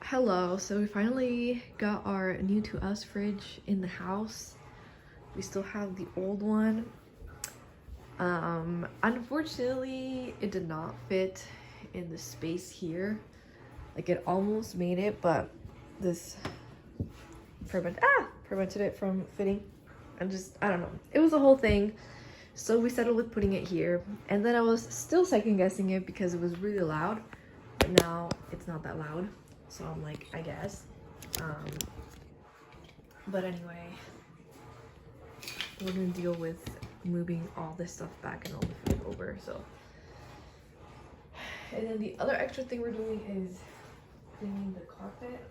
Hello, so we finally got our new to us fridge in the house. We still have the old one. Unfortunately it did not fit in the space here. Like it almost made it, but this prevented it from fitting. I don't know. It was a whole thing. So we settled with putting it here. And then I was still second guessing it because it was really loud. But now it's not that loud. So I'm like, I guess. But anyway, we're gonna deal with moving all this stuff back and all the food over. So, and then the other extra thing we're doing is cleaning the carpet.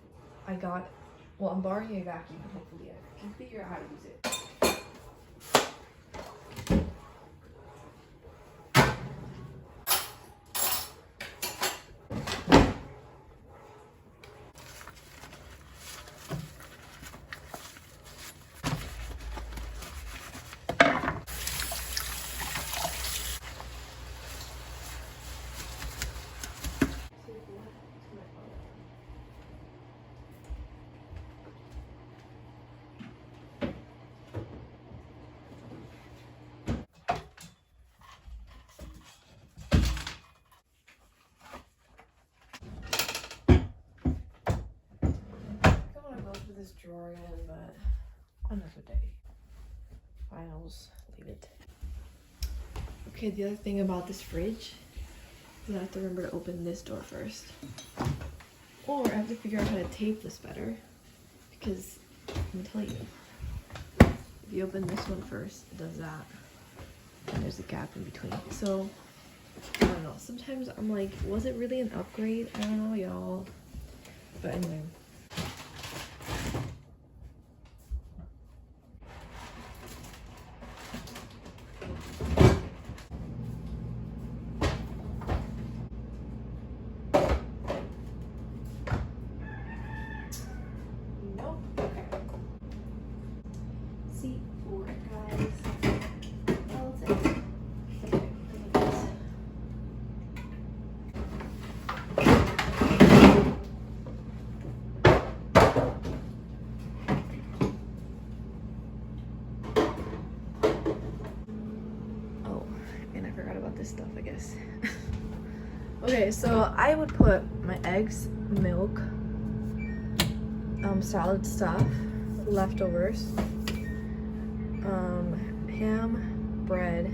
I'm borrowing a vacuum. Hopefully I can figure out how to use it. This drawer in, but another day. Files, leave it. Okay, the other thing about this fridge is I have to remember to open this door first. Or I have to figure out how to tape this better. Because let me tell you, if you open this one first, it does that. And there's a gap in between. So I don't know. Sometimes I'm like, was it really an upgrade? I don't know, y'all. But anyway. This stuff, I guess. Okay, so I would put my eggs, milk, salad stuff, leftovers, ham, bread,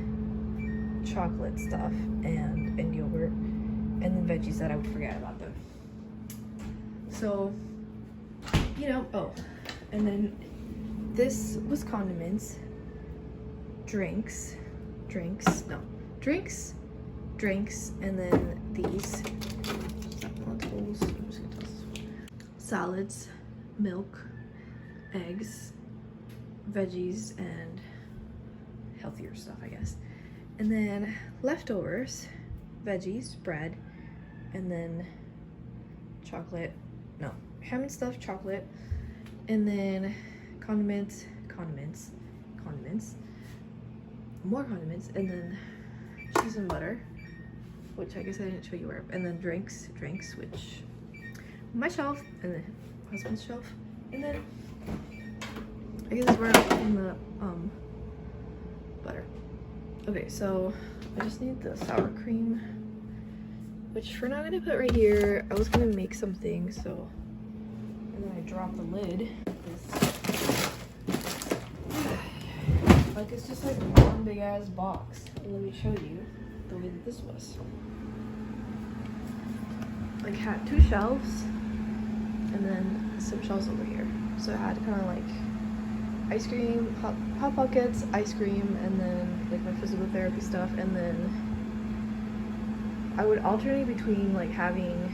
chocolate stuff, and yogurt, and then veggies that I would forget about them. So, and then this was condiments, drinks, and then these lentils, I'm just gonna toss this one. Salads, milk, eggs, veggies, and healthier stuff, I guess. And then leftovers, veggies, bread, and then ham and stuff, chocolate, and then condiments, more condiments, and then cheese and butter, which I guess I didn't show you where, and then drinks, which my shelf, and then husband's shelf, and then I guess it's where I'm putting the butter. Okay, so I just need the sour cream, which for now I'm gonna put right here. I was gonna make something, so, and then I dropped the lid. Like, it's just like one big ass box. And let me show you the way that this was. Like, had 2 shelves and then some shelves over here. So it had kind of like ice cream, hot pockets, ice cream, and then like my physical therapy stuff. And then I would alternate between like having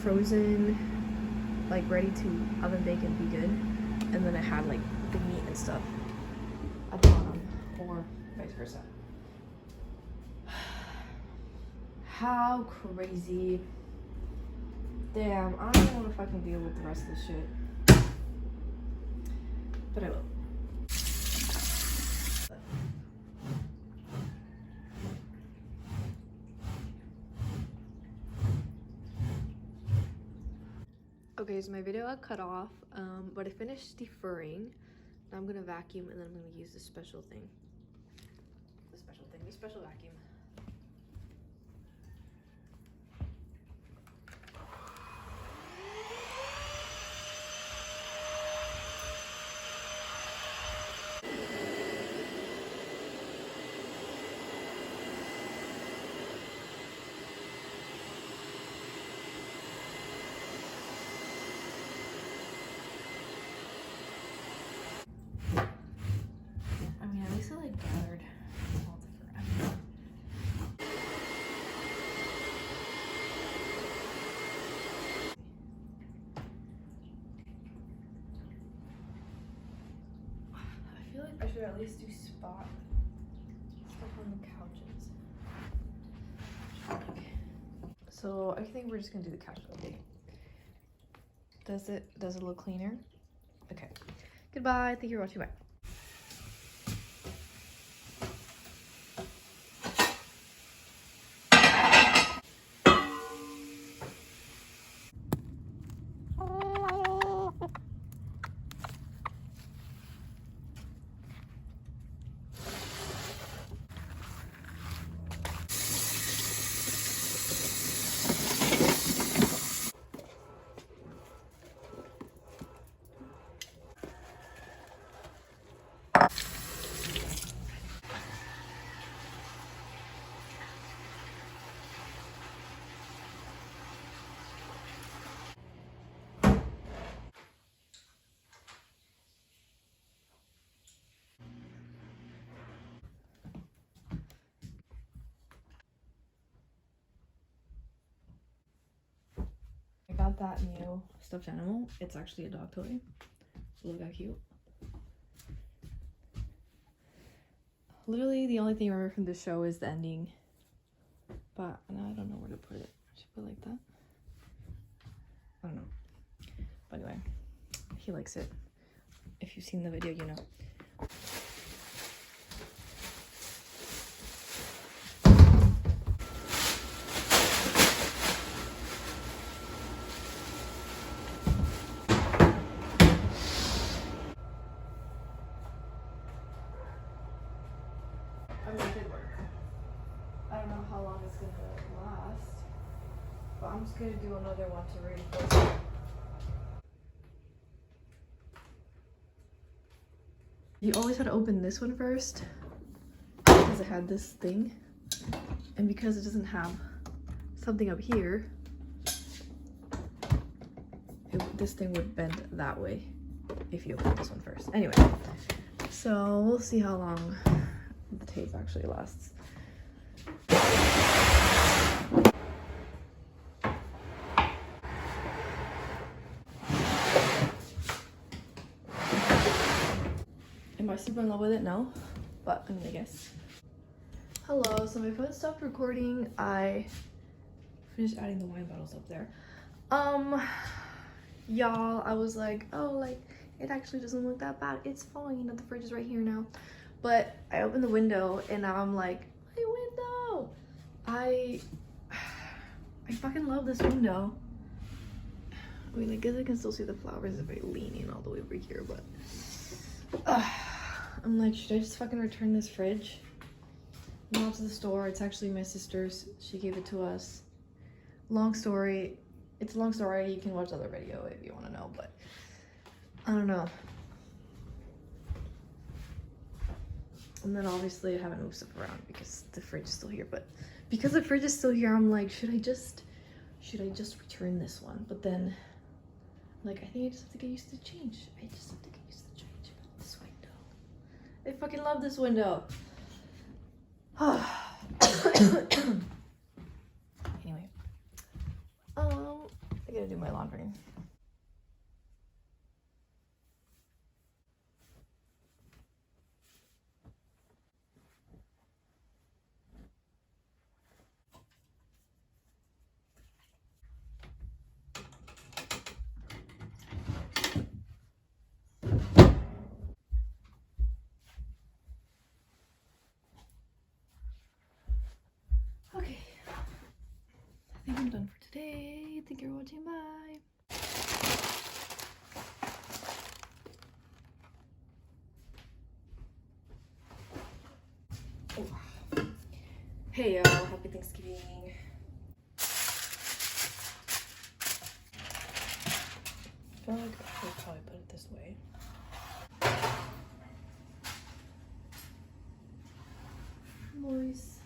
frozen, like ready to oven bake and be good, and then I had like the meat and stuff at the bottom, or vice versa. How crazy. Damn, I don't want to fucking deal with the rest of this shit. But I will. Okay, so my video got cut off, but I finished defurring. Now I'm gonna vacuum and then I'm gonna use this special thing. The special vacuum. I mean, at least I like gathered all the fur. I feel like I should at least do spot stuff on the couches. So I think we're just gonna do the couch update. Does it look cleaner? Okay. Goodbye. Thank you for watching. Bye. I got that new stuffed animal. It's actually a dog toy. Look how cute. Literally the only thing I remember from this show is the ending. But now I don't know where to put it. I should put it like that. I don't know. But anyway, he likes it. If you've seen the video, you know. I mean, it did work. I don't know how long it's gonna last, but I'm just gonna do another one to reinforce it. You always had to open this one first because it had this thing, and because it doesn't have something up here, this thing would bend that way if you open this one first. Anyway, so we'll see how long the tape actually lasts. Am I super in love with it? No, but I mean, I guess. Hello, so my phone stopped recording. I finished adding the wine bottles up there. Y'all, I was like, oh, like, it actually doesn't look that bad. It's fine, you know, the fridge is right here now. But I opened the window and now I'm like, my window! I fucking love this window. I mean, I guess I can still see the flowers if I lean in all the way over here, but I'm like, should I just fucking return this fridge? I went to the store. It's actually my sister's. She gave it to us. Long story. It's a long story. You can watch the other video if you want to know, but I don't know. And then obviously I haven't moved stuff around because the fridge is still here, but because the fridge is still here, I'm like, should I just return this one? But then, like, I think I just have to get used to the change. I just have to get used to the change. This window. I fucking love this window. Anyway, I gotta do my laundry. Okay, I think I'm done for today. Thank you for watching. Bye. Hey y'all, happy Thanksgiving. I feel like I should probably put it this way. Nice.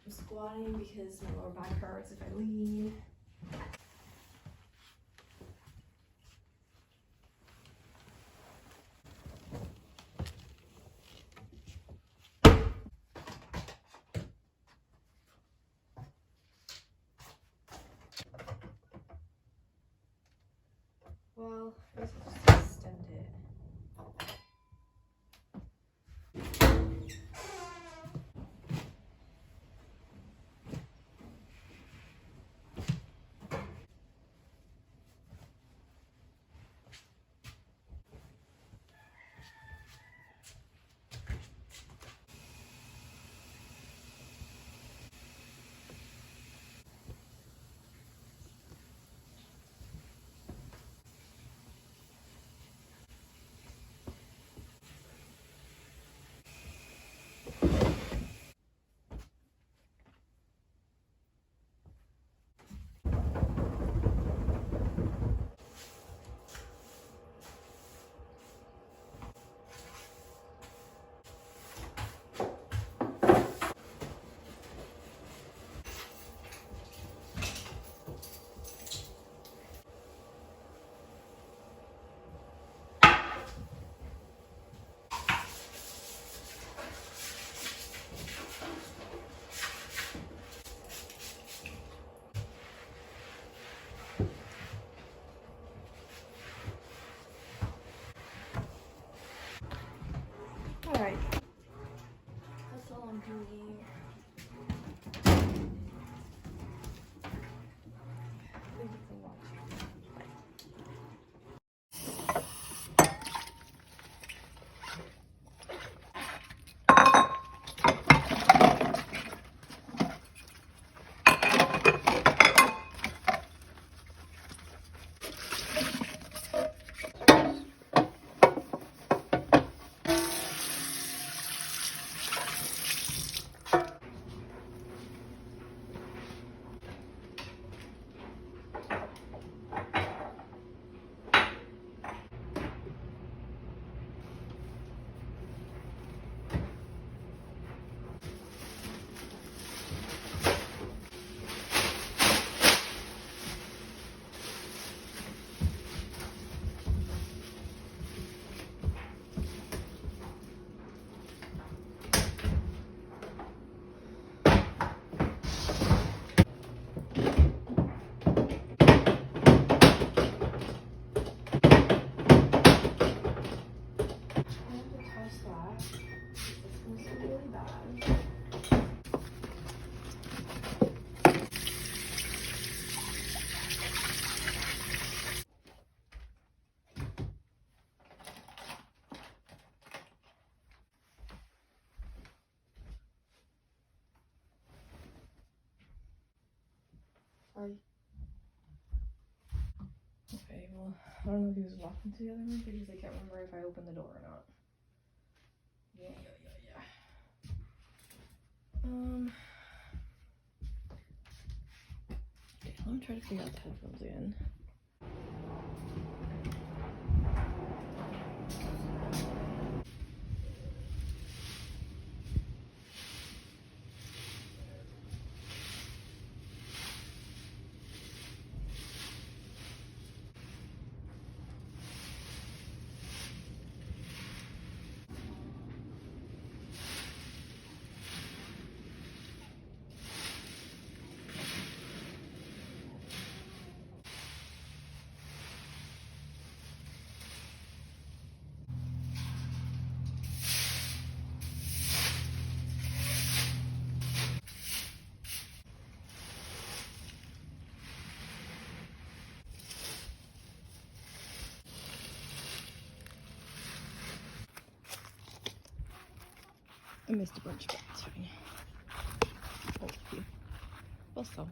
I'm squatting because my lower back hurts if I lean. Well, I guess I'll just extend it. Alright. That's all I'm doing. Thank you for watching. Sorry. Okay, well, I don't know if he was walking to the other room because I can't remember if I opened the door or not. Yeah. Okay, let me try to figure out the headphones again. I missed a bunch, but it's fine. Oh, a few. Well, so.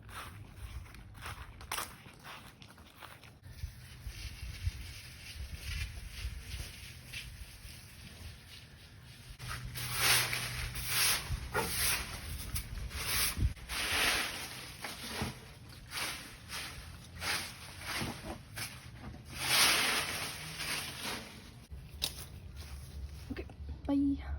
Okay, bye.